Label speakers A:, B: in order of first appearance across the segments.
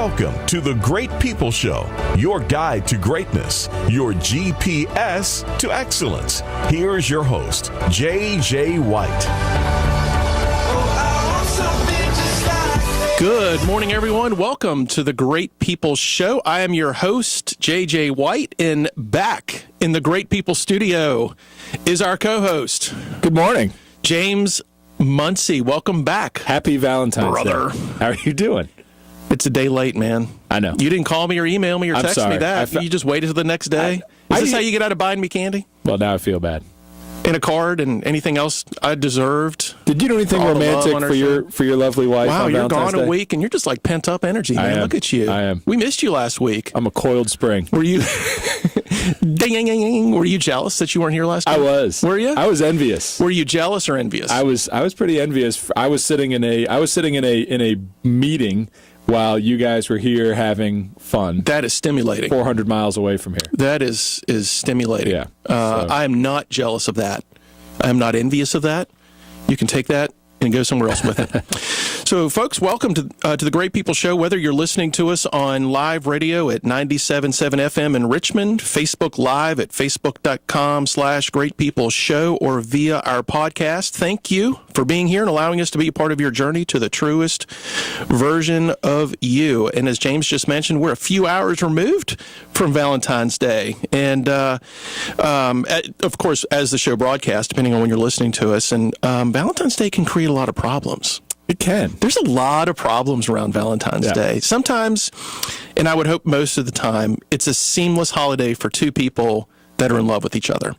A: Welcome to the Great People Show, your guide to greatness, your GPS to excellence. Here's your host, J.J. White.
B: Good morning, everyone. Welcome to the Great People Show. I am your host, J.J. White, and back in the Great People Studio is our co-host.
C: Good morning.
B: James Munsey. Welcome back.
C: Happy Valentine's
B: brother.
C: Day. How are you doing?
B: It's a day late, man.
C: I know.
B: You didn't call me or email me or text me that.
C: You
B: just waited till the next day. Is this how you get out of buying me candy?
C: Well, now I feel bad.
B: And a card and anything else I deserved.
C: Did you do anything romantic for your lovely wife?
B: Wow,
C: on
B: you're
C: Valentine's
B: gone
C: Day?
B: A week and you're just like pent up energy, man. Look at you.
C: I am.
B: We missed you last week.
C: I'm a coiled spring.
B: Were you Were you jealous that you weren't here last week?
C: I was.
B: Were you?
C: I was envious.
B: Were you jealous or envious?
C: I was pretty envious. I was sitting in a meeting while you guys were here having fun.
B: That is stimulating.
C: 400 miles away from here.
B: That is stimulating.
C: Yeah.
B: I am not jealous of that. I am not envious of that. You can take that and go somewhere else with it. So, folks, welcome to the Great People Show. Whether you're listening to us on live radio at 97.7 FM in Richmond, Facebook Live at facebook.com/Great People Show, or via our podcast, thank you for being here and allowing us to be a part of your journey to the truest version of you. And as James just mentioned, we're a few hours removed from Valentine's Day. And, of course, as the show broadcasts, depending on when you're listening to us, and Valentine's Day can create a lot of problems.
C: It can.
B: There's a lot of problems around Valentine's Day. Sometimes, and I would hope most of the time, it's a seamless holiday for two people that are in love with each other.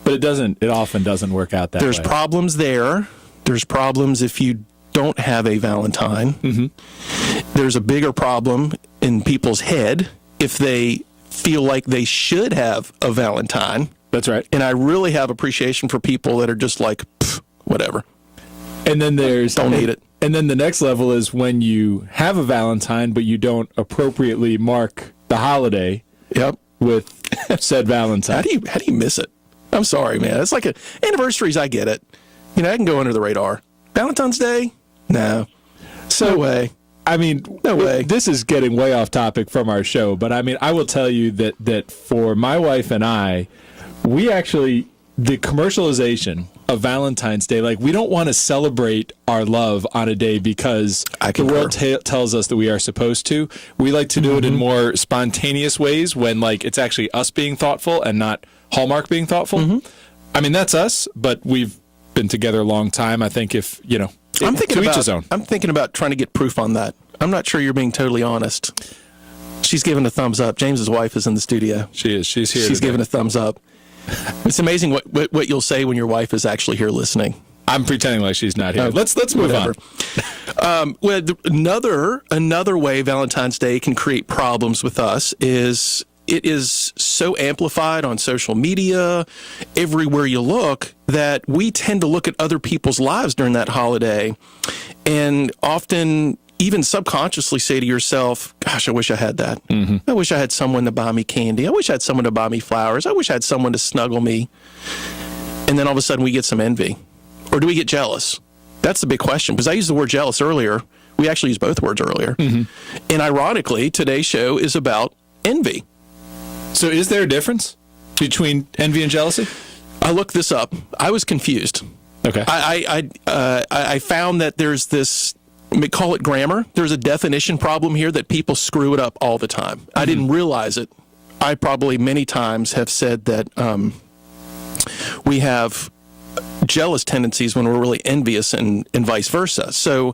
C: But it often doesn't work out that way.
B: There's problems there. There's problems if you don't have a Valentine. Mm-hmm. There's a bigger problem in people's head if they feel like they should have a Valentine.
C: That's right.
B: And I really have appreciation for people that are just like, whatever.
C: And then
B: don't need it.
C: And then the next level is when you have a Valentine, but you don't appropriately mark the holiday.
B: Yep.
C: With said Valentine.
B: How do you miss it? I'm sorry, man. It's like anniversaries. I get it. You know, I can go under the radar. Valentine's Day? No. No way.
C: I mean,
B: no way.
C: This is getting way off topic from our show, but I mean, I will tell you that for my wife and I, we actually, the commercialization of Valentine's Day, like, we don't want to celebrate our love on a day because the world tells us that we are supposed to. We like to do it in more spontaneous ways when, like, it's actually us being thoughtful and not Hallmark being thoughtful. Mm-hmm. I mean, that's us, but we've been together a long time. I think if, you know, each his own.
B: I'm thinking about trying to get proof on that. I'm not sure you're being totally honest. She's giving a thumbs up. James's wife is in the studio.
C: She is. She's here.
B: She's giving a thumbs up. It's amazing what you'll say when your wife is actually here listening.
C: I'm pretending like she's not here. Let's move on.
B: Well, another way Valentine's Day can create problems with us is it is so amplified on social media, everywhere you look, that we tend to look at other people's lives during that holiday and often even subconsciously say to yourself, gosh, I wish I had that. Mm-hmm. I wish I had someone to buy me candy. I wish I had someone to buy me flowers. I wish I had someone to snuggle me. And then all of a sudden we get some envy. Or do we get jealous? That's the big question, because I used the word jealous earlier. We actually used both words earlier. Mm-hmm. And ironically, today's show is about envy.
C: So is there a difference between envy and jealousy?
B: I looked this up. I was confused.
C: Okay.
B: I found that there's this, we call it grammar. There's a definition problem here that people screw it up all the time. Mm-hmm. I didn't realize it. I probably many times have said that we have jealous tendencies when we're really envious and vice versa. So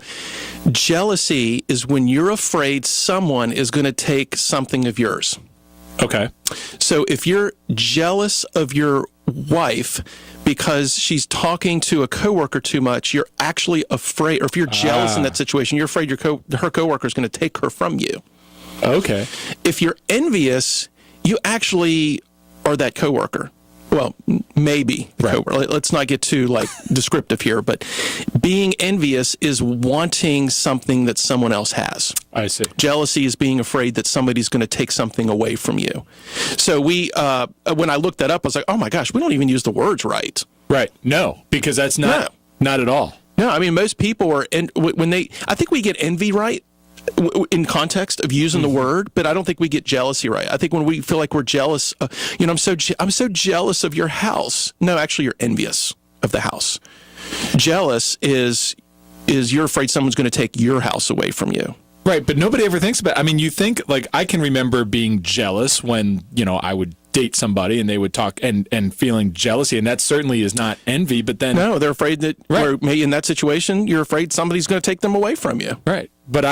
B: jealousy is when you're afraid someone is going to take something of yours.
C: Okay.
B: So if you're jealous of your wife because she's talking to a coworker too much, you're actually afraid, or if you're jealous in that situation, you're afraid her coworker is going to take her from you.
C: Okay.
B: If you're envious, you actually are that coworker. Well, maybe.
C: Right.
B: Let's not get too descriptive here, but being envious is wanting something that someone else has.
C: I see.
B: Jealousy is being afraid that somebody's going to take something away from you. So when I looked that up, I was like, oh my gosh, we don't even use the words right.
C: Right. No, because that's not at all.
B: No, I mean, most people are, I think we get envy right in context of using the word, but I don't think we get jealousy right. I think when we feel like we're jealous, I'm so jealous of your house. No, actually, you're envious of the house. Jealous is you're afraid someone's going to take your house away from you.
C: Right, but nobody ever thinks about it. I mean, you think, like, I can remember being jealous when, I would date somebody and they would talk and feeling jealousy, and that certainly is not envy, but then...
B: No, they're afraid that, or maybe in that situation, you're afraid somebody's going to take them away from you.
C: Right. But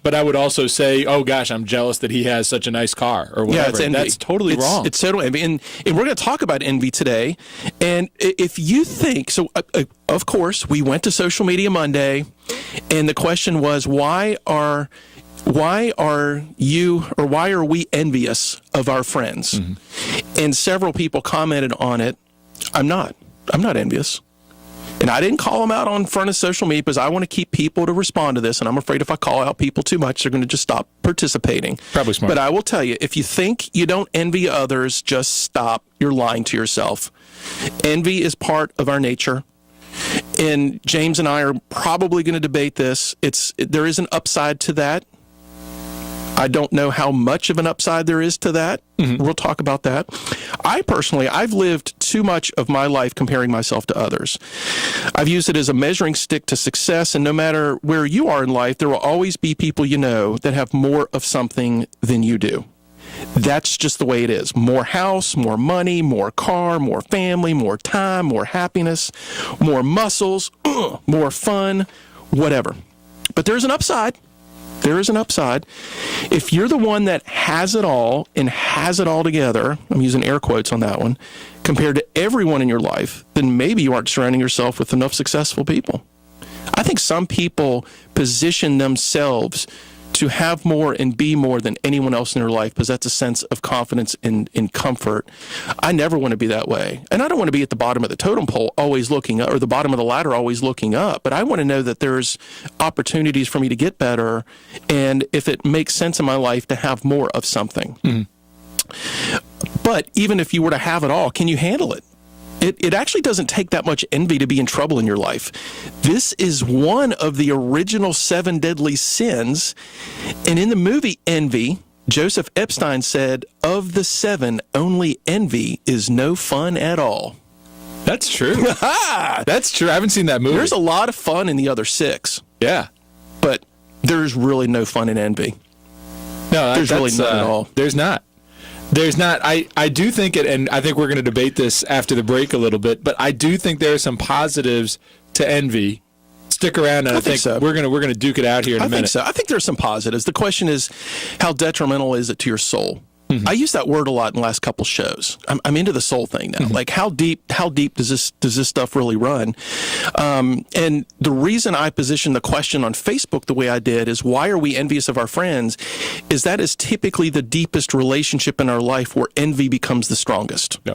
C: but I would also say, oh gosh, I'm jealous that he has such a nice car or whatever.
B: Yeah, it's envy.
C: That's totally wrong.
B: It's totally envy. And we're going to talk about envy today. And if you think, so of course, we went to Social Media Monday, and the question was, why are we envious of our friends? Mm-hmm. And several people commented on it. I'm not envious. And I didn't call them out on front of social media because I want to keep people to respond to this. And I'm afraid if I call out people too much, they're going to just stop participating.
C: Probably smart.
B: But I will tell you, if you think you don't envy others, just stop. You're lying to yourself. Envy is part of our nature. And James and I are probably going to debate this. There is an upside to that. I don't know how much of an upside there is to that. Mm-hmm. We'll talk about that. I've lived too much of my life comparing myself to others. I've used it as a measuring stick to success, and no matter where you are in life, there will always be people that have more of something than you do. That's just the way it is. More house, more money, more car, more family, more time, more happiness, more muscles, more fun, whatever. But there's an upside. There is an upside. If you're the one that has it all and has it all together, I'm using air quotes on that one, compared to everyone in your life, then maybe you aren't surrounding yourself with enough successful people. I think some people position themselves to have more and be more than anyone else in their life because that's a sense of confidence and comfort. I never want to be that way. And I don't want to be at the bottom of the totem pole always looking up, or the bottom of the ladder always looking up. But I want to know that there's opportunities for me to get better, and if it makes sense in my life to have more of something. Mm-hmm. But even if you were to have it all, can you handle it? It actually doesn't take that much envy to be in trouble in your life. This is one of the original 7 deadly sins. And in the movie Envy, Joseph Epstein said, of the 7, only envy is no fun at all.
C: That's true. That's true. I haven't seen that movie.
B: There's a lot of fun in the other 6.
C: Yeah.
B: But there's really no fun in envy.
C: No,
B: there's really none at all.
C: There's not. There's not. I do think it, and I think we're going to debate this after the break a little bit, but I do think there are some positives to envy. Stick around, and I think so. We're going to duke it out here in a minute.
B: I think so. I think there's some positives. The question is, how detrimental is it to your soul? Mm-hmm. I use that word a lot in the last couple shows. I'm into the soul thing now. Mm-hmm. Like how deep does this stuff really run? And the reason I positioned the question on Facebook the way I did is, why are we envious of our friends? Is that is typically the deepest relationship in our life where envy becomes the strongest. Yeah.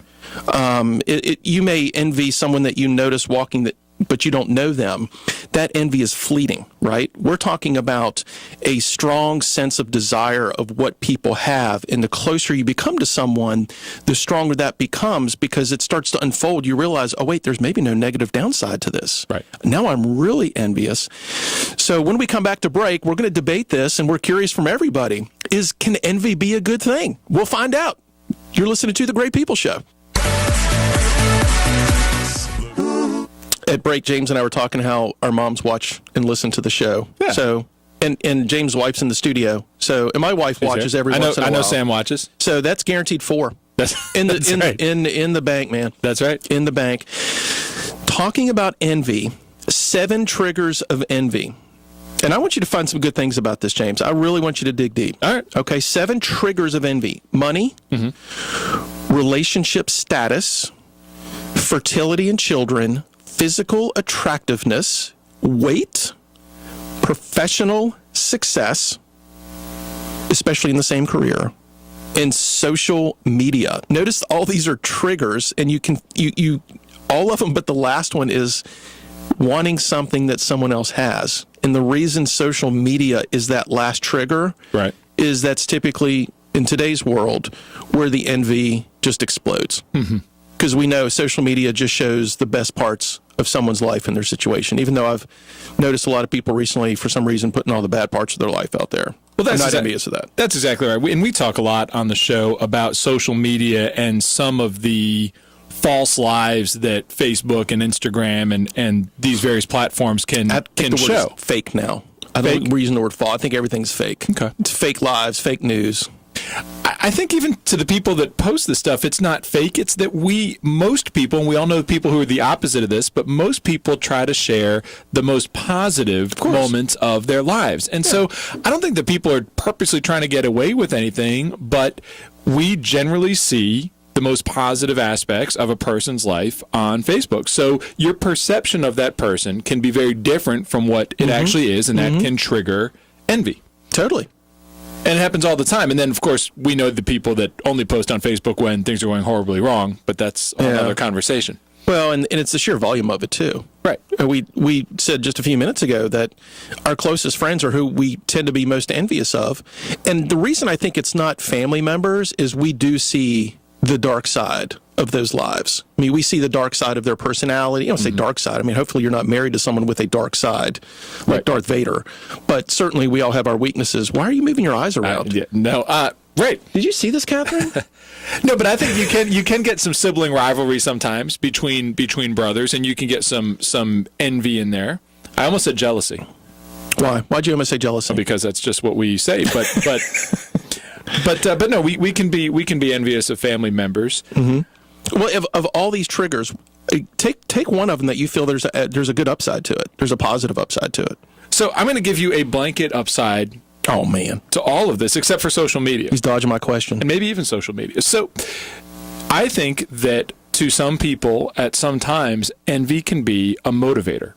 B: You may envy someone that you notice walking but you don't know them. That envy is fleeting, right? We're talking about a strong sense of desire of what people have. And the closer you become to someone, the stronger that becomes, because it starts to unfold. You realize, oh, wait, there's maybe no negative downside to this. Right. Now I'm really envious. So when we come back to break, we're going to debate this, and we're curious from everybody. Can envy be a good thing? We'll find out. You're listening to The Great People Show. At break, James and I were talking how our moms watch and listen to the show. Yeah. So, and James' wife's in the studio. So, and my wife watches every once in a while.
C: I know Sam watches.
B: So that's guaranteed 4. That's in the bank, man.
C: That's right.
B: In the bank. Talking about envy, 7 triggers of envy. And I want you to find some good things about this, James. I really want you to dig deep.
C: All right.
B: Okay, 7 triggers of envy. Money, relationship status, fertility in children, physical attractiveness, weight, professional success, especially in the same career, and social media. Notice all these are triggers, and you all of them, but the last one is wanting something that someone else has. And the reason social media is that last trigger, right, is that's typically in today's world where the envy just explodes. Mm-hmm. Because we know social media just shows the best parts of someone's life and their situation, even though I've noticed a lot of people recently, for some reason, putting all the bad parts of their life out there. Well, I'm not envious of that.
C: That's exactly right. And we talk a lot on the show about social media and some of the false lives that Facebook and Instagram and these various platforms can show.
B: Fake now. I don't we're using the word false. I think everything's fake.
C: Okay.
B: It's fake lives, fake news.
C: I think even to the people that post this stuff, it's not fake. It's that most people, and we all know people who are the opposite of this, but most people try to share the most positive moments of their lives. And so I don't think that people are purposely trying to get away with anything, but we generally see the most positive aspects of a person's life on Facebook. So your perception of that person can be very different from what it actually is, and that can trigger envy.
B: Totally.
C: And it happens all the time. And then, of course, we know the people that only post on Facebook when things are going horribly wrong, but that's another conversation.
B: Well, and it's the sheer volume of it, too.
C: Right.
B: We said just a few minutes ago that our closest friends are who we tend to be most envious of. And the reason I think it's not family members is we do see the dark side of those lives. I mean, we see the dark side of their personality. I don't say dark side. I mean, hopefully you're not married to someone with a dark side, like Darth Vader. But certainly we all have our weaknesses. Why are you moving your eyes around?
C: Right.
B: Did you see this, Catherine?
C: No, but I think you can get some sibling rivalry sometimes between brothers, and you can get some envy in there. I almost said jealousy.
B: Why? Why'd you almost say jealousy?
C: Because that's just what we say. But no, we can be envious of family members.
B: Mm-hmm. Well, of all these triggers, take one of them that you feel there's a good upside to it. There's a positive upside to it.
C: So I'm going to give you a blanket upside.
B: Oh man,
C: to all of this except for social media.
B: He's dodging my question,
C: and maybe even social media. So I think that to some people, at some times, envy can be a motivator.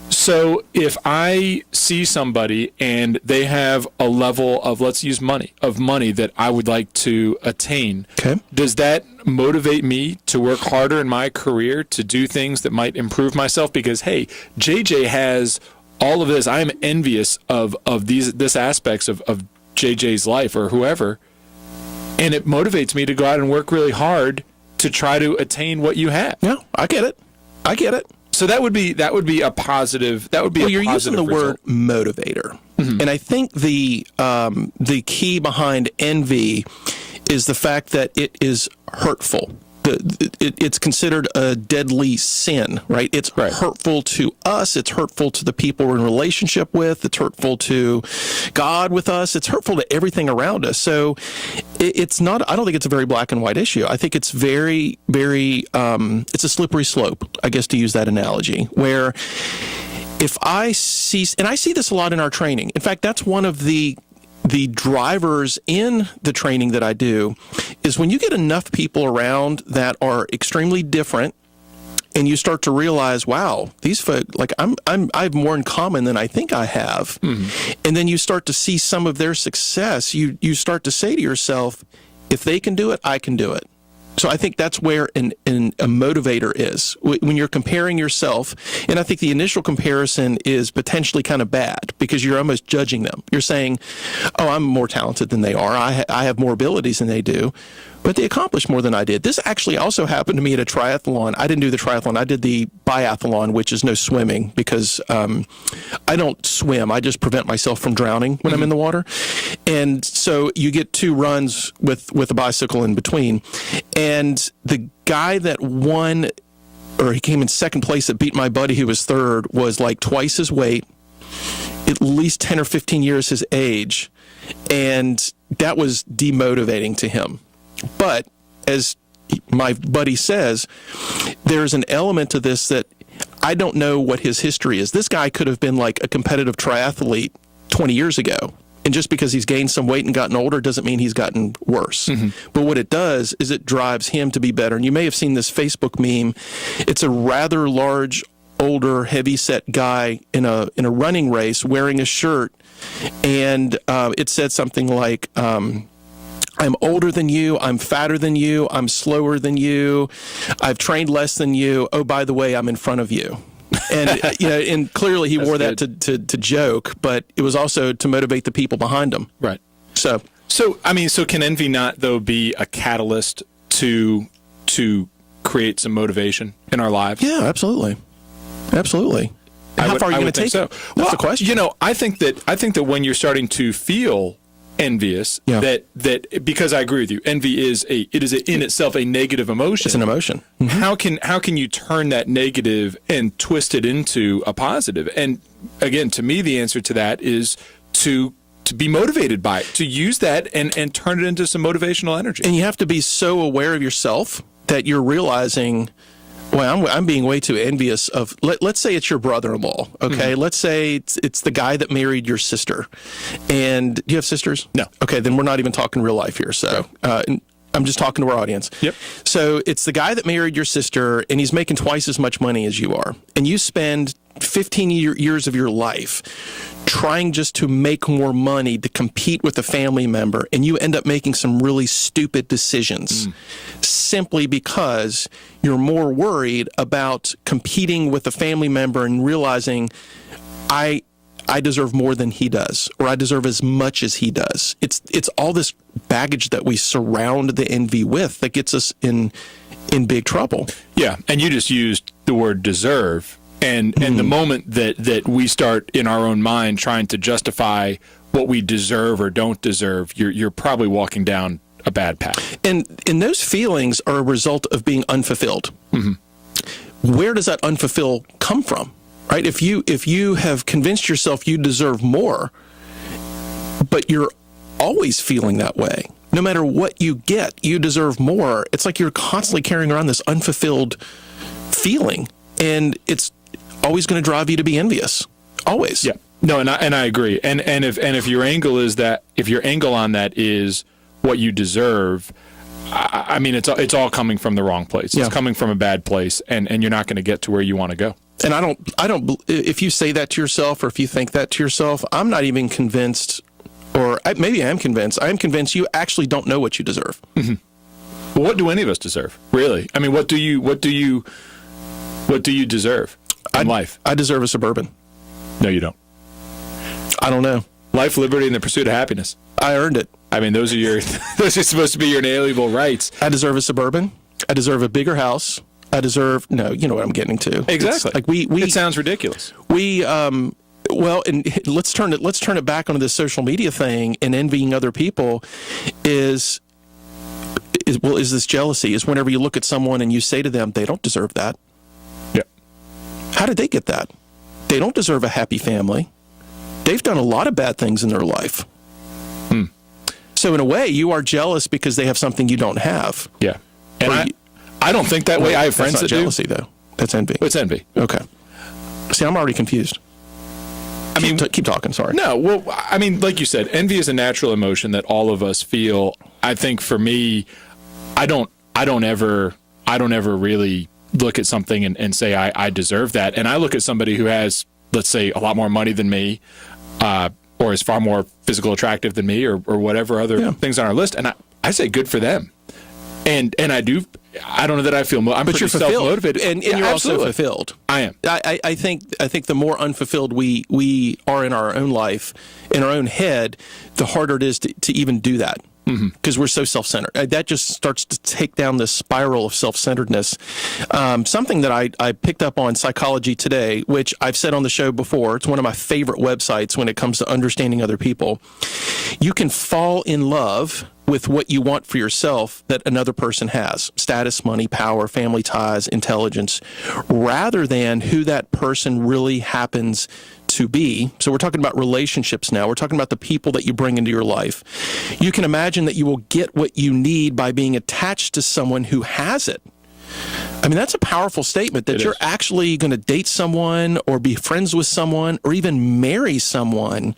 C: So if I see somebody and they have a level of, let's use money that I would like to attain, does that motivate me to work harder in my career to do things that might improve myself? Because, hey, JJ has all of this. I am envious of this aspects of JJ's life or whoever, and it motivates me to go out and work really hard to try to attain what you have.
B: Yeah, I get it.
C: So that would be a positive. That would be. Well,
B: you're using the word motivator, and I think the key behind envy is the fact that it is hurtful. It's considered a deadly sin, right? It's hurtful to us. It's hurtful to the people we're in relationship with. It's hurtful to God with us. It's hurtful to everything around us. So it's not, I don't think it's a very black and white issue. I think it's very, very, it's a slippery slope, I guess, to use that analogy, where if I see, and I see this a lot in our training. In fact, that's one of the drivers in the training that I do is when you get enough people around that are extremely different and you start to realize, wow, these folks, like I have more in common than I think I have. And then you start to see some of their success. You start to say to yourself, if they can do it, I can do it. So I think that's where a motivator is. When you're comparing yourself, and I think the initial comparison is potentially kind of bad because you're almost judging them. You're saying, oh, I'm more talented than they are. I have more abilities than they do. But they accomplished more than I did. This actually also happened to me at a triathlon. I didn't do the triathlon. I did the biathlon, which is no swimming because I don't swim. I just prevent myself from drowning when I'm in the water. And so you get two runs with a bicycle in between. And the guy that won, or he came in second place that beat my buddy who was third, was like twice his weight, at least 10 or 15 years his age. And that was demotivating to him. But as my buddy says, there's an element to this that I don't know what his history is. This guy could have been like a competitive triathlete 20 years ago. And just because he's gained some weight and gotten older doesn't mean he's gotten worse. But what it does is it drives him to be better. And you may have seen this Facebook meme. It's a rather large, older, heavy-set guy in a running race wearing a shirt. And it said something like, I'm older than you, I'm fatter than you, I'm slower than you, I've trained less than you, oh, by the way, I'm in front of you. And and clearly he wore that to joke, but it was also to motivate the people behind him.
C: Right.
B: So
C: can envy not, though, be a catalyst to create some motivation in our lives?
B: Yeah, absolutely. Absolutely. How far are you going to take it? That's the question.
C: You know, I think that when you're starting to feel envious, that because I agree with you, envy is in itself a negative emotion.
B: It's an emotion.
C: Mm-hmm. How can you turn that negative and twist it into a positive? And again, to me, the answer to that is to be motivated by it, to use that and turn it into some motivational energy.
B: And you have to be so aware of yourself that you're realizing, well, I'm being way too envious of, let's say it's your brother-in-law, okay? Mm-hmm. Let's say it's the guy that married your sister. And do you have sisters?
C: No.
B: Okay, then we're not even talking real life here. So I'm just talking to our audience.
C: Yep.
B: So it's the guy that married your sister, and he's making twice as much money as you are. And you spend 15 years of your life trying just to make more money to compete with a family member, and you end up making some really stupid decisions simply because you're more worried about competing with a family member and realizing I deserve more than he does, or I deserve as much as he does. It's all this baggage that we surround the envy with that gets us in big trouble.
C: Yeah, and you just used the word deserve. And the moment that we start in our own mind trying to justify what we deserve or don't deserve, you're probably walking down a bad path.
B: And those feelings are a result of being unfulfilled. Mm-hmm. Where does that unfulfilled come from? Right? If you have convinced yourself you deserve more, but you're always feeling that way, no matter what you get, you deserve more. It's like you're constantly carrying around this unfulfilled feeling, and it's always going to drive you to be envious. Always.
C: Yeah. No, and I agree. And if your angle is that, if your angle on that is what you deserve, I mean, it's all coming from the wrong place. It's coming from a bad place, and you're not going to get to where you want to go.
B: And I don't. If you say that to yourself, or if you think that to yourself, I'm not even convinced, or maybe I am convinced. I am convinced you actually don't know what you deserve.
C: Mm-hmm. Well, what do any of us deserve, really? I mean, what do you deserve in life?
B: I deserve a Suburban.
C: No, you don't.
B: I don't know.
C: Life, liberty, and the pursuit of happiness.
B: I earned it.
C: I mean, those are supposed to be your inalienable rights.
B: I deserve a Suburban. I deserve a bigger house. I deserve, you know what I'm getting to.
C: Exactly.
B: It's like we
C: it sounds ridiculous.
B: Well, and let's turn it back onto this social media thing, and envying other people is this jealousy, is whenever you look at someone and you say to them, they don't deserve that.
C: Yeah.
B: How did they get that? They don't deserve a happy family. They've done a lot of bad things in their life. So in a way, you are jealous because they have something you don't have.
C: Yeah. And I don't think that way. I have friends that do.
B: That's not jealousy, though. That's envy.
C: It's envy.
B: Okay. See, I'm already confused. I mean, keep talking. Sorry.
C: No, well, I mean, like you said, envy is a natural emotion that all of us feel. I think for me, I don't ever really look at something and say I deserve that. And I look at somebody who has, let's say, a lot more money than me, or is far more physical attractive than me, or whatever other things on our list, and I say good for them. And I don't know that I feel. I'm
B: but
C: pretty
B: you're fulfilled,
C: self-motivated,
B: and you're also fulfilled.
C: I am.
B: I think the more unfulfilled we are in our own life, in our own head, the harder it is to even do that. Because we're so self-centered. That just starts to take down this spiral of self-centeredness. Something that I picked up on Psychology Today, which I've said on the show before, it's one of my favorite websites when it comes to understanding other people. You can fall in love with what you want for yourself that another person has: status, money, power, family ties, intelligence, rather than who that person really happens to be. So we're talking about relationships now. We're talking about the people that you bring into your life. You can imagine that you will get what you need by being attached to someone who has it. I mean, that's a powerful statement, that you're actually going to date someone or be friends with someone or even marry someone,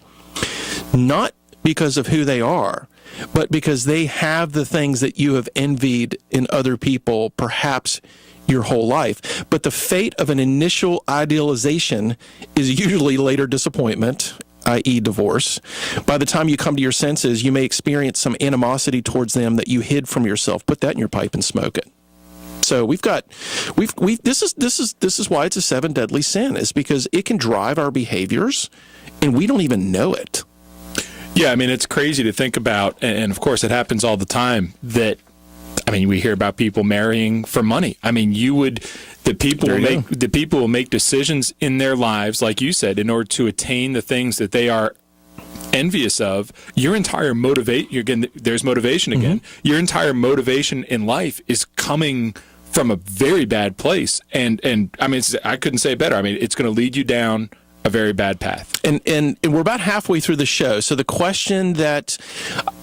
B: not because of who they are, but because they have the things that you have envied in other people, perhaps your whole life. But the fate of an initial idealization is usually later disappointment, i.e. divorce. By the time you come to your senses, you may experience some animosity towards them that you hid from yourself. Put that in your pipe and smoke it. So this is why it's a 7 deadly sin, is because it can drive our behaviors and we don't even know it.
C: Yeah, I mean, it's crazy to think about, and of course it happens all the time, that, I mean, we hear about people marrying for money. I mean, The people will make decisions in their lives, like you said, in order to attain the things that they are envious of. Your entire there's motivation again. Your entire motivation in life is coming from a very bad place, and I mean, I couldn't say it better. I mean, it's going to lead you down a very bad path. And
B: we're about halfway through the show. So the question that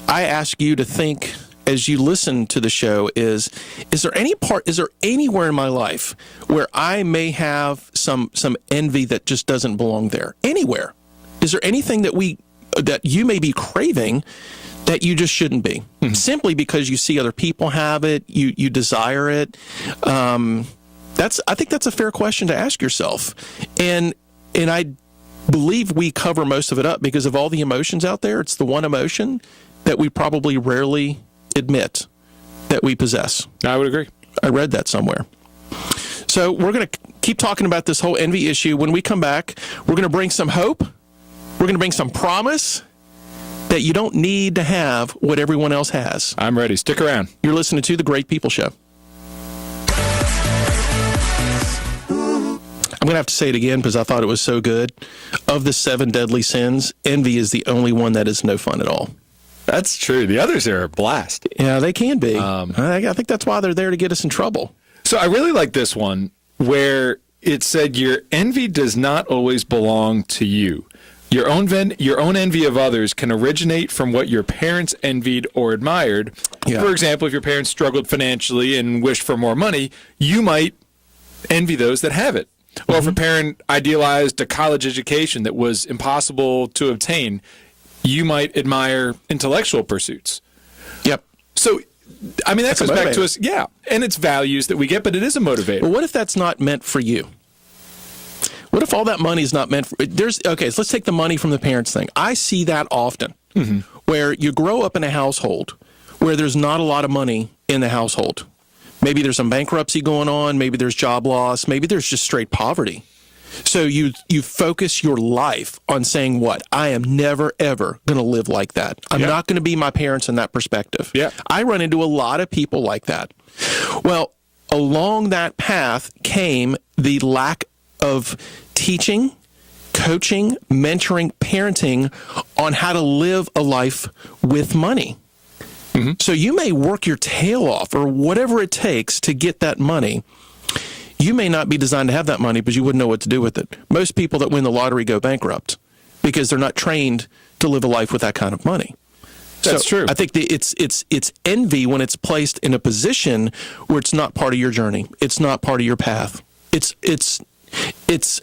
B: I ask you to think as you listen to the show is there anywhere in my life where I may have some envy that just doesn't belong there? Anywhere? Is there anything that you may be craving that you just shouldn't be? Simply because you see other people have it, you desire it. I think that's a fair question to ask yourself. And I believe we cover most of it up because of all the emotions out there. It's the one emotion that we probably rarely admit that we possess.
C: I would agree.
B: I read that somewhere. So we're going to keep talking about this whole envy issue. When we come back, we're going to bring some hope. We're going to bring some promise that you don't need to have what everyone else has.
C: I'm ready. Stick around.
B: You're listening to The Great People Show. I'm going to have to say it again because I thought it was so good. Of the 7 deadly sins, envy is the only one that is no fun at all.
C: That's true. The others are a blast.
B: Yeah, they can be. I think that's why they're there to get us in trouble.
C: So I really like this one where it said your envy does not always belong to you. Your own envy of others can originate from what your parents envied or admired. Yeah. For example, if your parents struggled financially and wished for more money, you might envy those that have it. Or if a parent idealized a college education that was impossible to obtain, you might admire intellectual pursuits.
B: Yep.
C: So, I mean, that goes back to us, and it's values that we get, but it is a motivator.
B: Well, what if that's not meant for you? What if all that money is not meant for... so let's take the money from the parents thing. I see that often, where you grow up in a household where there's not a lot of money in the household. Maybe there's some bankruptcy going on, maybe there's job loss, maybe there's just straight poverty. So you focus your life on saying what? I am never, ever going to live like that. I'm not going to be my parents in that perspective.
C: Yeah.
B: I run into a lot of people like that. Well, along that path came the lack of teaching, coaching, mentoring, parenting on how to live a life with money. So you may work your tail off or whatever it takes to get that money. You may not be designed to have that money, but you wouldn't know what to do with it. Most people that win the lottery go bankrupt because they're not trained to live a life with that kind of money.
C: That's true.
B: I think it's envy when it's placed in a position where it's not part of your journey. It's not part of your path. It's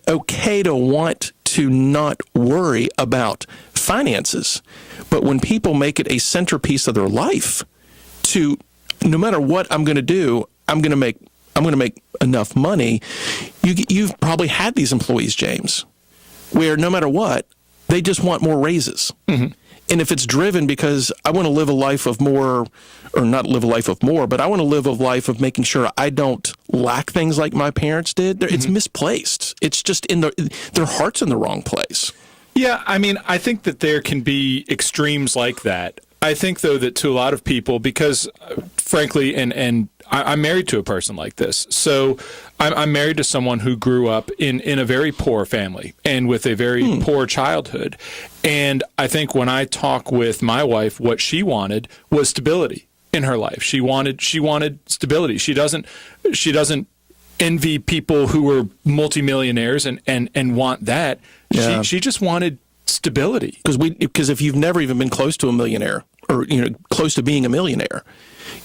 B: okay to want to not worry about finances, but when people make it a centerpiece of their life, to no matter what I'm going to do, I'm going to make enough money. You've probably had these employees, James, where no matter what, they just want more raises. And if it's driven because I want to live a life of more, or not live a life of more, but I want to live a life of making sure I don't lack things like my parents did, it's misplaced. It's just their heart's in the wrong place.
C: Yeah, I mean, I think that there can be extremes like that. I think, though, that to a lot of people, because frankly, and I'm married to a person like this. So I'm married to someone who grew up in a very poor family and with a very poor childhood. And I think when I talk with my wife, what she wanted was stability in her life. She wanted stability. She doesn't envy people who were multimillionaires and want that. Yeah. She just wanted stability.
B: Because if you've never even been close to a millionaire or close to being a millionaire,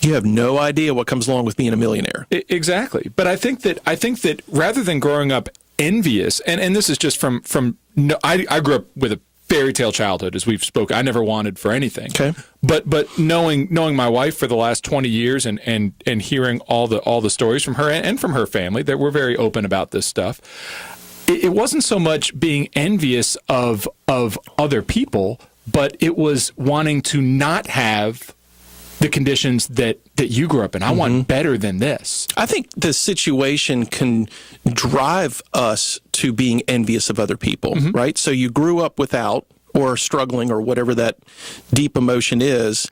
B: you have no idea what comes along with being a millionaire.
C: Exactly. But I think that rather than growing up envious, and this is just I grew up with a fairy tale childhood, as we've spoken. I never wanted for anything.
B: Okay.
C: But knowing my wife for the last 20 years and hearing all the stories from her and from her family, that we're very open about this stuff. It wasn't so much being envious of other people, but it was wanting to not have the conditions that you grew up in. I want better than this.
B: I think the situation can drive us to being envious of other people, right? So you grew up without or struggling or whatever that deep emotion is,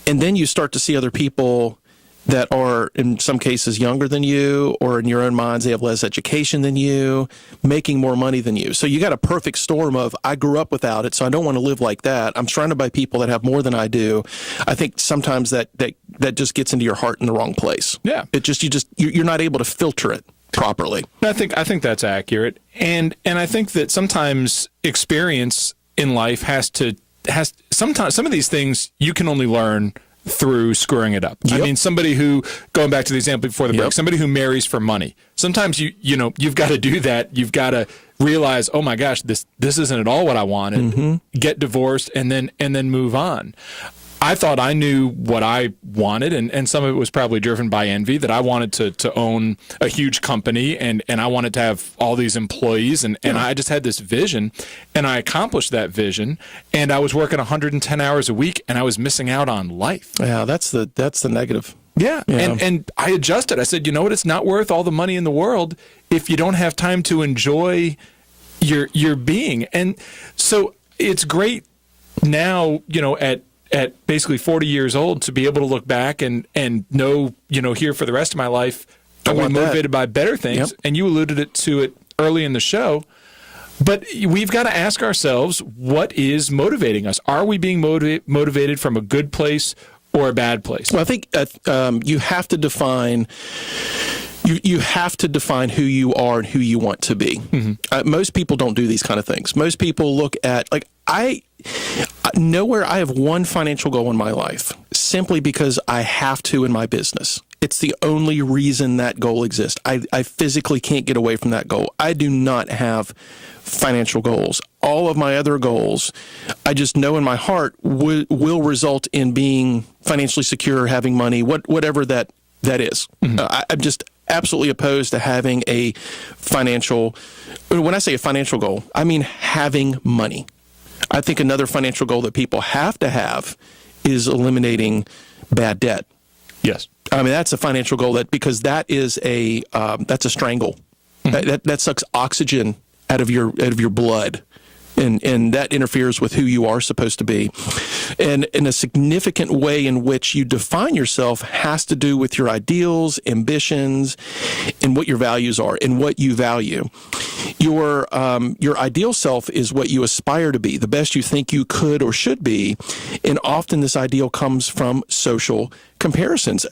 B: and then you start to see other people that are in some cases younger than you, or in your own minds, they have less education than you, making more money than you. So you got a perfect storm of, I grew up without it, so I don't want to live like that. I'm surrounded by people that have more than I do. I think sometimes that just gets into your heart in the wrong place.
C: Yeah.
B: You're not able to filter it properly.
C: I think that's accurate. And I think that sometimes experience in life sometimes some of these things you can only learn through screwing it up.
B: Yep.
C: I mean, somebody who, going back to the example before the break,
B: Yep.
C: somebody who marries for money. Sometimes you've got to do that. You've got to realize, oh my gosh, this isn't at all what I wanted. Get divorced and then move on. I thought I knew what I wanted, and some of it was probably driven by envy, that I wanted to own a huge company, and I wanted to have all these employees, and I just had this vision, and I accomplished that vision, and I was working 110 hours a week, and I was missing out on life.
B: Yeah, that's the negative.
C: Yeah. And I adjusted. I said, you know what? It's not worth all the money in the world if you don't have time to enjoy your being. And so it's great now, at basically 40 years old, to be able to look back and know, here for the rest of my life, I'm going to be motivated by better things.
B: Yep.
C: And you alluded to it early in the show. But we've got to ask ourselves, what is motivating us? Are we being motivated from a good place or a bad place?
B: Well, I think you have to define. You have to define who you are and who you want to be. Most people don't do these kind of things. Most people look at, I have one financial goal in my life, simply because I have to in my business. It's the only reason that goal exists. I physically can't get away from that goal. I do not have financial goals. All of my other goals, I just know in my heart will result in being financially secure, having money, whatever that is. I'm just absolutely opposed to having a financial, when I say a financial goal, I mean having money. I think another financial goal that people have to have is eliminating bad debt.
C: Yes.
B: I mean, that's a financial goal, because that is that's a strangle. That sucks oxygen out of your blood. And that interferes with who you are supposed to be. And in a significant way in which you define yourself has to do with your ideals, ambitions, and what your values are and what you value. Your ideal self is what you aspire to be, the best you think you could or should be. And often this ideal comes from social comparisons.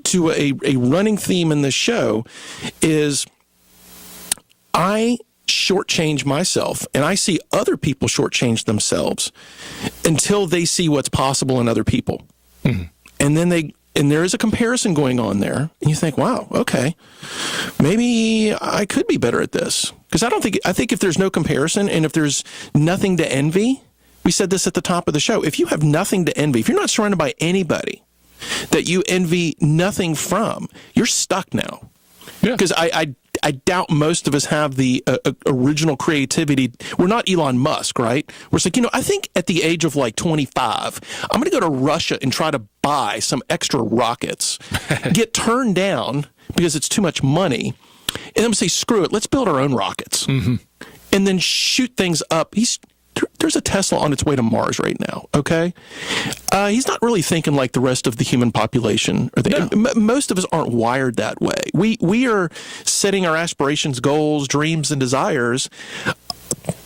B: To a running theme in this show is I shortchange myself, and I see other people shortchange themselves until they see what's possible in other people. And then there is a comparison going on there, and you think, wow, okay, maybe I could be better at this. Because I think if there's no comparison and if there's nothing to envy, we said this at the top of the show, if you have nothing to envy, if you're not surrounded by anybody that you envy nothing from, you're stuck now. Because I doubt most of us have the original creativity. We're not Elon Musk, right? We're like, I think at the age of 25, I'm going to go to Russia and try to buy some extra rockets, get turned down because it's too much money, and I'm going to say, screw it, let's build our own rockets. And then shoot things up. There's a Tesla on its way to Mars right now, okay? He's not really thinking like the rest of the human population. Most of us aren't wired that way. We are setting our aspirations, goals, dreams, and desires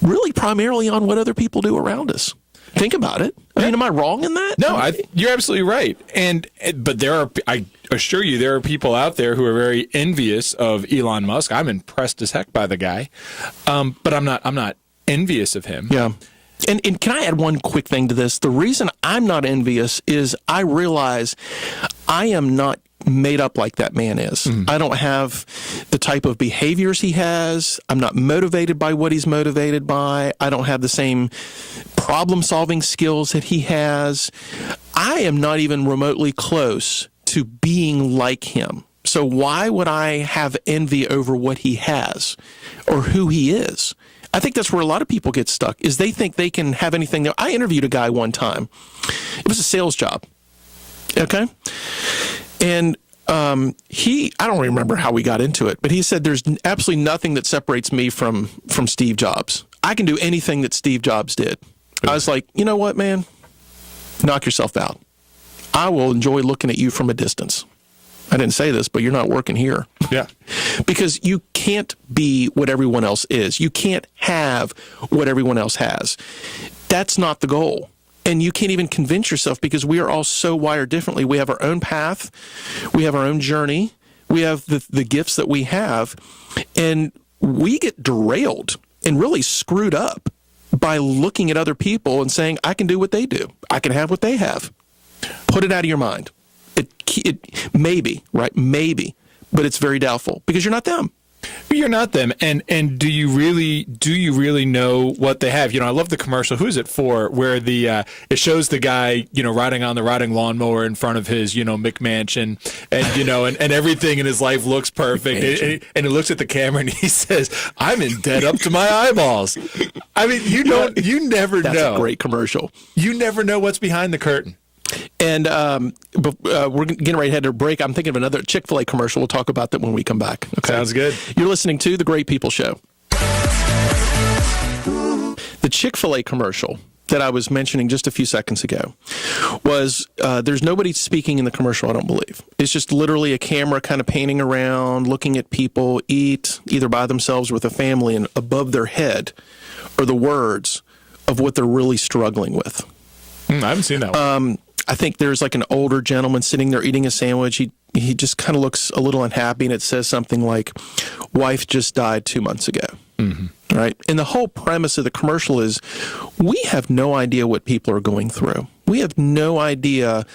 B: really primarily on what other people do around us. Think about it. I mean, am I wrong in that?
C: No, you're absolutely right. But I assure you, there are people out there who are very envious of Elon Musk. I'm impressed as heck by the guy, but I'm not envious of him.
B: Yeah. And can I add one quick thing to this? The reason I'm not envious is I realize I am not made up like that man is. I don't have the type of behaviors he has. I'm not motivated by what he's motivated by. I don't have the same problem-solving skills that he has. I am not even remotely close to being like him. So why would I have envy over what he has or who he is? I think that's where a lot of people get stuck, is they think they can have anything. I interviewed a guy one time. It was a sales job. Okay? And I don't remember how we got into it, but he said there's absolutely nothing that separates me from Steve Jobs. I can do anything that Steve Jobs did. I was like, you know what, man? Knock yourself out. I will enjoy looking at you from a distance. I didn't say this, but you're not working here.
C: Yeah.
B: Because you can't be what everyone else is. You can't have what everyone else has. That's not the goal. And you can't even convince yourself, because we are all so wired differently. We have our own path. We have our own journey. We have the gifts that we have. And we get derailed and really screwed up by looking at other people and saying, I can do what they do. I can have what they have. Put it out of your mind. It maybe, right? Maybe, but it's very doubtful, because you're not them.
C: You're not them, and do you really know what they have? I love the commercial. Who is it for? Where it shows the guy riding on the riding lawnmower in front of his McMansion, and everything in his life looks perfect, and he looks at the camera and he says, "I'm in debt up to my eyeballs." I mean, you never know.
B: That's a great commercial.
C: You never know what's behind the curtain.
B: And we're getting ready to head to a break. I'm thinking of another Chick-fil-A commercial. We'll talk about that when we come back. Okay?
C: Sounds good.
B: You're listening to The Great People Show. The Chick-fil-A commercial that I was mentioning just a few seconds ago was, there's nobody speaking in the commercial, I don't believe. It's just literally a camera kind of panning around, looking at people eat, either by themselves or with a family, and above their head are the words of what they're really struggling with.
C: I haven't seen that one.
B: I think there's like an older gentleman sitting there eating a sandwich. He just kind of looks a little unhappy, and it says something like, "Wife just died 2 months ago." Mm-hmm. Right? And the whole premise of the commercial is, we have no idea what people are going through. We have no idea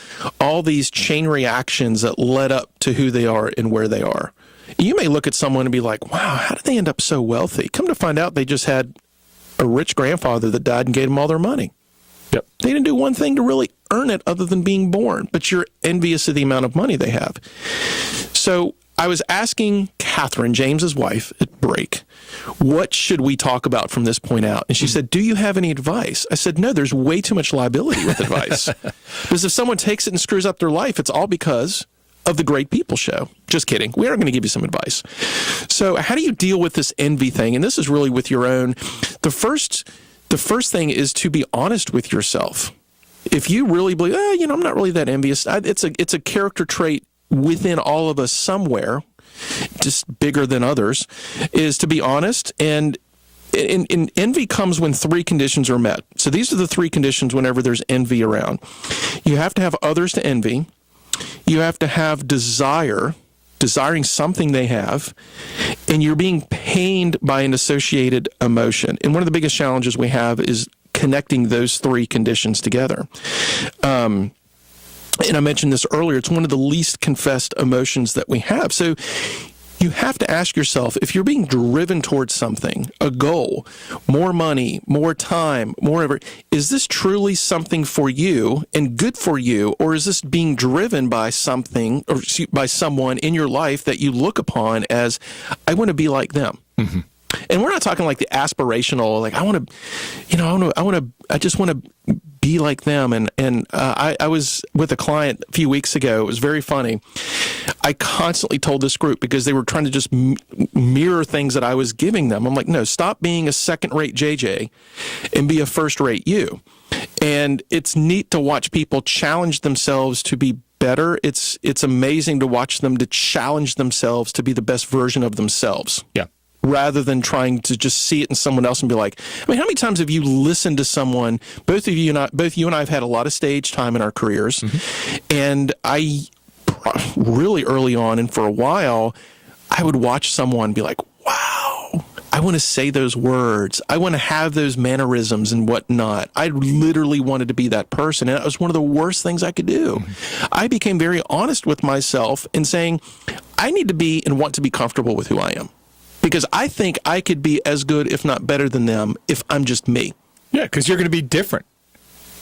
B: all these chain reactions that led up to who they are and where they are. You may look at someone and be like, wow, how did they end up so wealthy? Come to find out, they just had a rich grandfather that died and gave them all their money.
C: Yep.
B: They didn't do one thing to really earn it other than being born, but you're envious of the amount of money they have. So I was asking Catherine, James's wife, at break, what should we talk about from this point out? And she said, do you have any advice? I said, no, there's way too much liability with advice. Because if someone takes it and screws up their life, it's all because of the Great People Show. Just kidding. We are going to give you some advice. So how do you deal with this envy thing? And this is really with your own. The first thing is to be honest with yourself. If you really believe, I'm not really that envious. It's a character trait within all of us somewhere, just bigger than others, is to be honest. And envy comes when three conditions are met. So these are the three conditions whenever there's envy around. You have to have others to envy. You have to have desiring something they have, and you're being pained by an associated emotion. And one of the biggest challenges we have is connecting those three conditions together. And I mentioned this earlier, it's one of the least confessed emotions that we have. So you have to ask yourself, if you're being driven towards something, a goal, more money, more time, more ever, is this truly something for you and good for you, or is this being driven by something or by someone in your life that you look upon as, I want to be like them? Mm-hmm. And we're not talking like the aspirational, like I just want to be like them. And I was with a client a few weeks ago. It was very funny. I constantly told this group, because they were trying to just mirror things that I was giving them. I'm like, no, stop being a second-rate JJ and be a first-rate you. And it's neat to watch people challenge themselves to be better. It's amazing to watch them to challenge themselves to be the best version of themselves.
C: Yeah.
B: Rather than trying to just see it in someone else and be like, I mean, how many times have you listened to someone, both you and I have had a lot of stage time in our careers, mm-hmm. and I really early on and for a while, I would watch someone be like, wow, I want to say those words. I want to have those mannerisms and whatnot. I literally wanted to be that person, and it was one of the worst things I could do. Mm-hmm. I became very honest with myself in saying, I need to be and want to be comfortable with who I am. Because I think I could be as good, if not better than them, if I'm just me.
C: Yeah, because you're going to be different.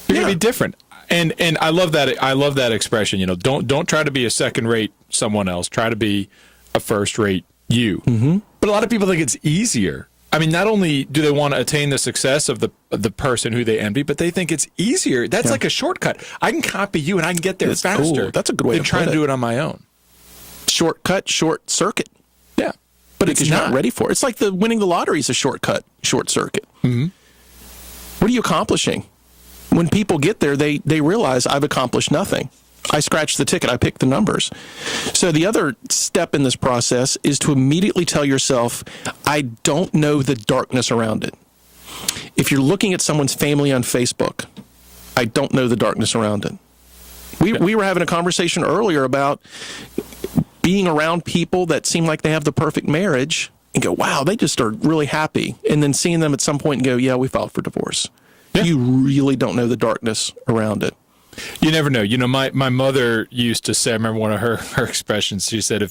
C: You're going to be different. And I love that. I love that expression. Don't try to be a second-rate someone else. Try to be a first-rate you. Mm-hmm. But a lot of people think it's easier. I mean, not only do they want to attain the success of the person who they envy, but they think it's easier. That's like a shortcut. I can copy you, and I can get there faster.
B: Cool. That's a good way
C: than
B: to
C: trying
B: put
C: to do it on my own.
B: Shortcut, short circuit.
C: Yeah.
B: But because you're not ready for it. It's like winning the lottery is a shortcut, short circuit. Mm-hmm. What are you accomplishing? When people get there, they realize I've accomplished nothing. I scratched the ticket. I picked the numbers. So the other step in this process is to immediately tell yourself, I don't know the darkness around it. If you're looking at someone's family on Facebook, I don't know the darkness around it. We were having a conversation earlier about being around people that seem like they have the perfect marriage and go, wow, they just are really happy. And then seeing them at some point and go, yeah, we filed for divorce. Yeah. You really don't know the darkness around it.
C: You never know. You know, my mother used to say, I remember one of her expressions, she said,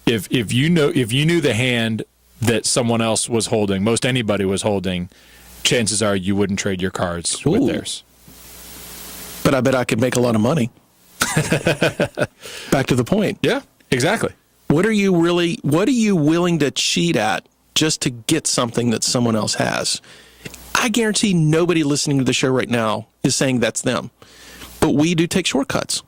C: if you knew the hand that someone else was holding, most anybody was holding, chances are you wouldn't trade your cards with theirs.
B: But I bet I could make a lot of money. Back to the point.
C: Yeah, exactly.
B: What are you willing to cheat at just to get something that someone else has? I guarantee nobody listening to the show right now is saying that's them. But we do take shortcuts.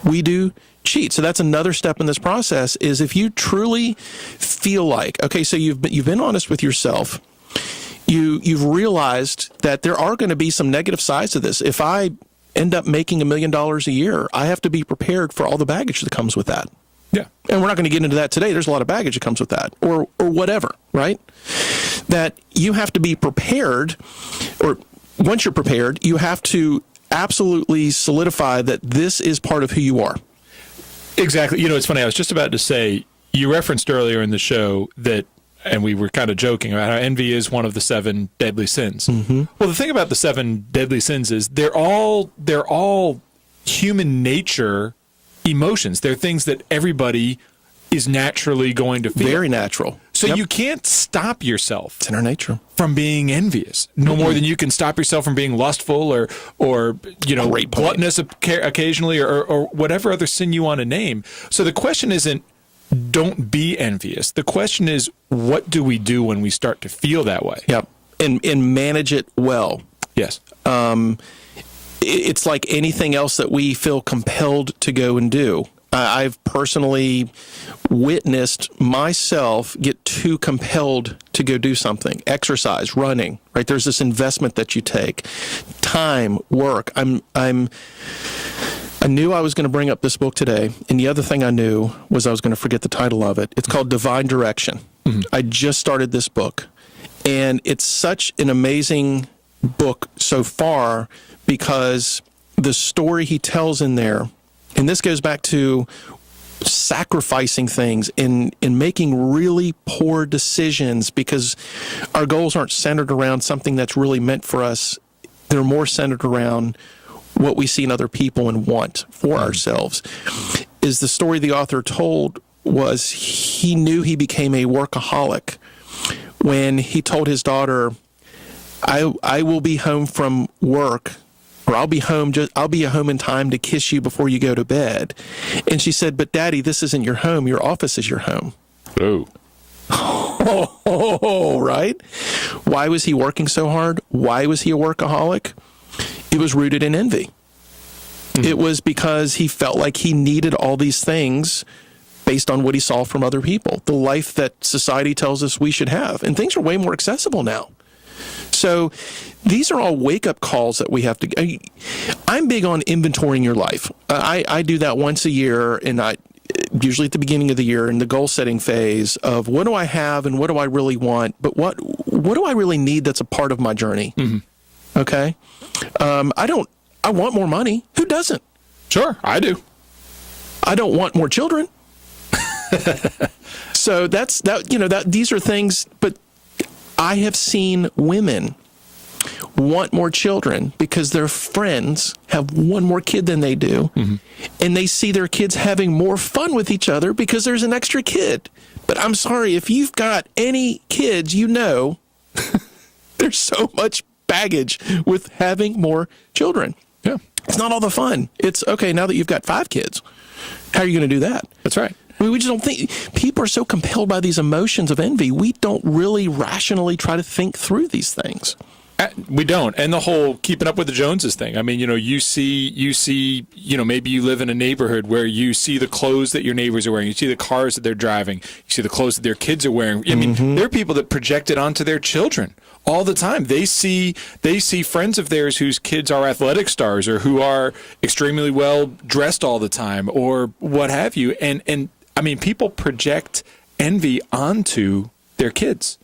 B: We do cheat. So that's another step in this process is if you truly feel like, okay, so you've been honest with yourself, you've realized that there are going to be some negative sides to this. If I end up making $1 million a year, I have to be prepared for all the baggage that comes with that.
C: Yeah.
B: And we're not going to get into that today. There's a lot of baggage that comes with that or whatever, right? That you have to be prepared, or once you're prepared, you have to absolutely solidify that this is part of who you are.
C: Exactly. You know, it's funny. I was just about to say, you referenced earlier in the show that, and we were kind of joking about how envy is one of the 7 deadly sins. Mm-hmm. Well, the thing about the 7 deadly sins is they're all human nature emotions. They're things that everybody is naturally going to feel.
B: Very natural.
C: So you can't stop yourself.
B: It's in our nature.
C: From being envious. No more than you can stop yourself from being lustful or you know, gluttonous occasionally or whatever other sin you want to name. So the question isn't don't be envious. The question is, what do we do when we start to feel that way?
B: Yep. And manage it well.
C: Yes.
B: It's like anything else that we feel compelled to go and do. I've personally witnessed myself get too compelled to go do something. Exercise, running, right? There's this investment that you take. Time, work. I knew I was going to bring up this book today, and the other thing I knew was I was going to forget the title of it. It's called Divine Direction. Mm-hmm. I just started this book, and it's such an amazing book so far because the story he tells in there, and this goes back to sacrificing things and making really poor decisions because our goals aren't centered around something that's really meant for us. They're more centered around what we see in other people and want for ourselves. Is the story the author told was he knew he became a workaholic when he told his daughter, I will be home from work, or I'll be home in time to kiss you before you go to bed. And she said, but Daddy, this isn't your home. Your office is your home. Oh, right? Why was he working so hard? Why was he a workaholic? It was rooted in envy. Mm-hmm. It was because he felt like he needed all these things based on what he saw from other people, the life that society tells us we should have. And things are way more accessible now. So these are all wake-up calls that we have to... I'm big on inventorying your life. I do that once a year, and usually at the beginning of the year in the goal-setting phase of what do I have and what do I really want, but what do I really need that's a part of my journey? Mm-hmm. Okay? I want more money. Who doesn't?
C: Sure, I do.
B: I don't want more children. So these are things, but I have seen women want more children because their friends have one more kid than they do, mm-hmm. and they see their kids having more fun with each other because there's an extra kid. But I'm sorry, if you've got any kids, you know there's so much baggage with having more children.
C: Yeah.
B: It's not all the fun. It's, okay, now that you've got 5 kids, how are you going to do that?
C: That's right.
B: I mean, we just don't think, people are so compelled by these emotions of envy, we don't really rationally try to think through these things.
C: We don't. And the whole keeping up with the Joneses thing. I mean, you see, maybe you live in a neighborhood where you see the clothes that your neighbors are wearing. You see the cars that they're driving. You see the clothes that their kids are wearing. I mean, there are people that project it onto their children all the time. They see friends of theirs whose kids are athletic stars or who are extremely well dressed all the time or what have you. And I mean, people project envy onto their kids.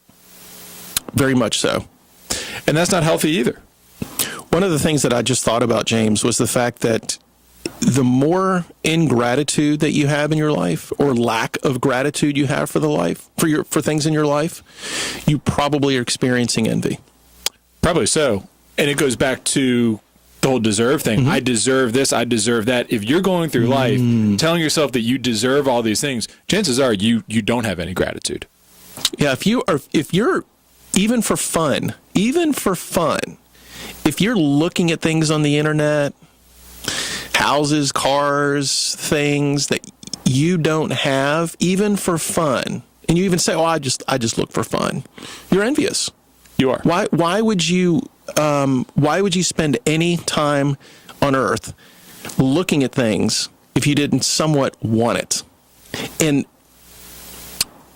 B: Very much so.
C: And that's not healthy either.
B: One of the things that I just thought about, James, was the fact that the more ingratitude that you have in your life, or lack of gratitude you have for things in your life, you probably are experiencing envy.
C: Probably so. And it goes back to the whole deserve thing. I deserve this, I deserve that. If you're going through life telling yourself that you deserve all these things, chances are you don't have any gratitude.
B: Yeah, if you're even for fun, if you're looking at things on the internet, houses, cars, things that you don't have, even for fun, and you even say, "Oh, I just look for fun," you're envious.
C: You are.
B: Why would you spend any time on earth looking at things if you didn't somewhat want it? And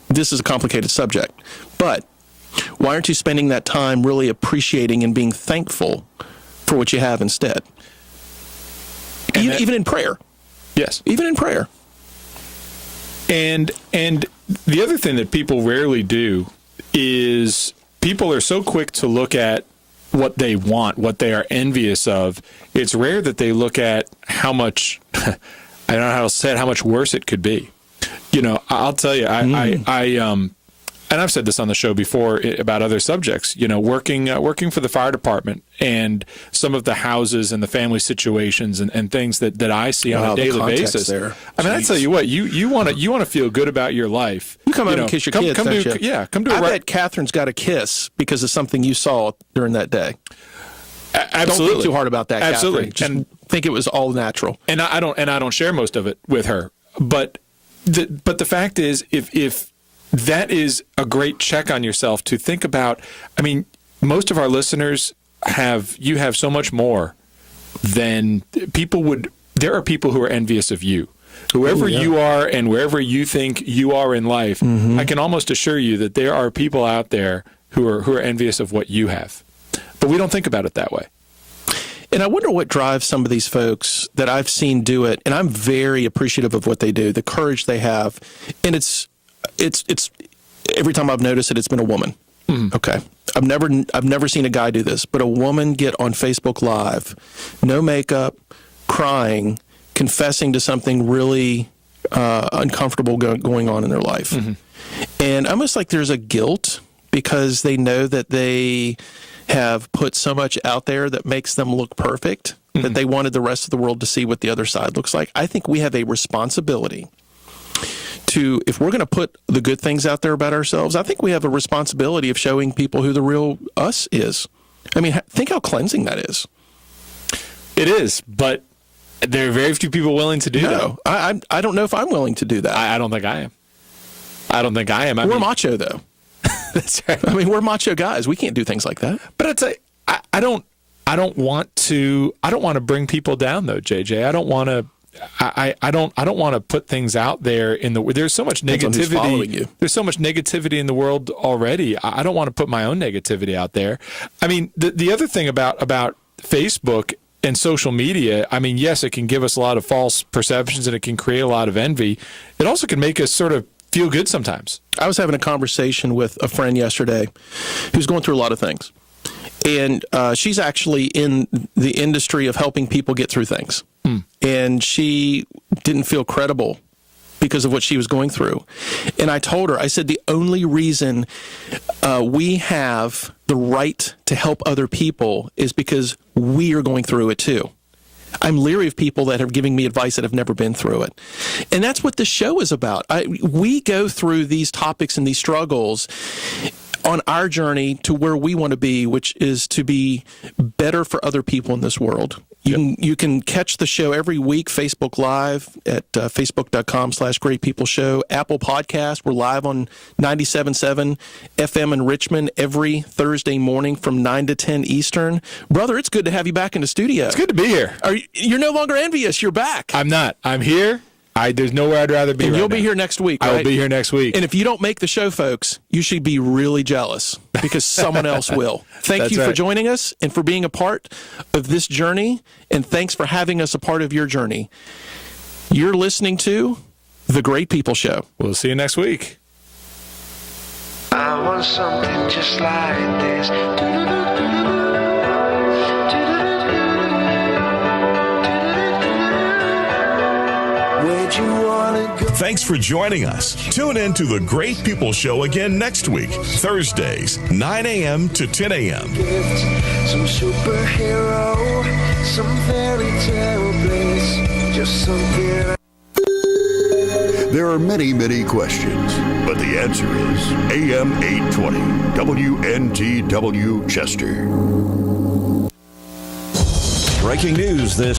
B: this is a complicated subject, but why aren't you spending that time really appreciating and being thankful for what you have instead? Even in prayer.
C: Yes.
B: Even in prayer.
C: And the other thing that people rarely do is people are so quick to look at what they want, what they are envious of. It's rare that they look at how much, I don't know how to say it, how much worse it could be. I'll tell you, and I've said this on the show before about other subjects, working for the fire department and some of the houses and the family situations and things that I see on a daily basis. There. I mean, I tell you what, you want to feel good about your life.
B: You come out and kiss your kids, don't you?
C: Yeah, come to.
B: I bet Catherine's got a kiss because of something you saw during that day.
C: Absolutely.
B: Don't think too hard about that.
C: Absolutely,
B: Catherine. Just think it was all natural.
C: And I don't share most of it with her. But the fact is, if that is a great check on yourself to think about. I mean, most of our listeners have so much more than people would. There are people who are envious of you. Whoever you are and wherever you think you are in life, I can almost assure you that there are people out there who are envious of what you have. But we don't think about it that way.
B: And I wonder what drives some of these folks that I've seen do it, and I'm very appreciative of what they do, the courage they have. And it's every time I've noticed it, it's been a woman. Okay. I've never seen a guy do this, but a woman get on Facebook Live, no makeup, crying, confessing to something really uncomfortable going on in their life. And almost like there's a guilt because they know that they have put so much out there that makes them look perfect, that they wanted the rest of the world to see what the other side looks like. I think we have a responsibility to, if we're going to put the good things out there about ourselves, I think we have a responsibility of showing people who the real us is. I mean, think how cleansing that is.
C: It is, but there are very few people willing to do that.
B: I don't know if I'm willing to do that.
C: I don't think I am.
B: We're macho, though.
C: That's right.
B: I mean, we're macho guys. We can't do things like that.
C: But I'd say I don't want to bring people down, though, JJ. I don't want to. I don't want to put things out there there's so much negativity. There's so much negativity in the world already. I don't want to put my own negativity out there. I mean, the other thing about Facebook and social media, I mean, yes, it can give us a lot of false perceptions and it can create a lot of envy. It also can make us sort of feel good sometimes.
B: I was having a conversation with a friend yesterday who's going through a lot of things. And she's actually in the industry of helping people get through things. And she didn't feel credible because of what she was going through. And I told her, I said, the only reason we have the right to help other people is because we are going through it too. I'm leery of people that are giving me advice that have never been through it. And that's what this show is about. We go through these topics and these struggles on our journey to where we want to be, which is to be better for other people in this world. You can catch the show every week, Facebook Live at facebook.com/greatpeopleshow, Apple Podcast. We're live on 97.7 FM in Richmond every Thursday morning from 9 to 10 Eastern. Brother, it's good to have you back in the studio.
C: It's good to be here.
B: You're no longer envious. You're back.
C: I'm not. I'm here. There's nowhere I'd rather be.
B: And
C: right
B: you'll be
C: now.
B: here next week, right?
C: I will be here next week.
B: And if you don't make the show, folks, you should be really jealous because someone else will. Thank you for joining us and for being a part of this journey. And thanks for having us a part of your journey. You're listening to The Great People Show.
C: We'll see you next week.
D: I want something just like this. Where'd you wanna go?
A: Thanks for joining us. Tune in to The Great People Show again next week, Thursdays, 9 a.m. to 10 a.m.
D: Gift, some superhero, some fairy tale bliss, just something.
E: There are many, many questions, but the answer is AM 820, WNTW Chester.
F: Breaking news this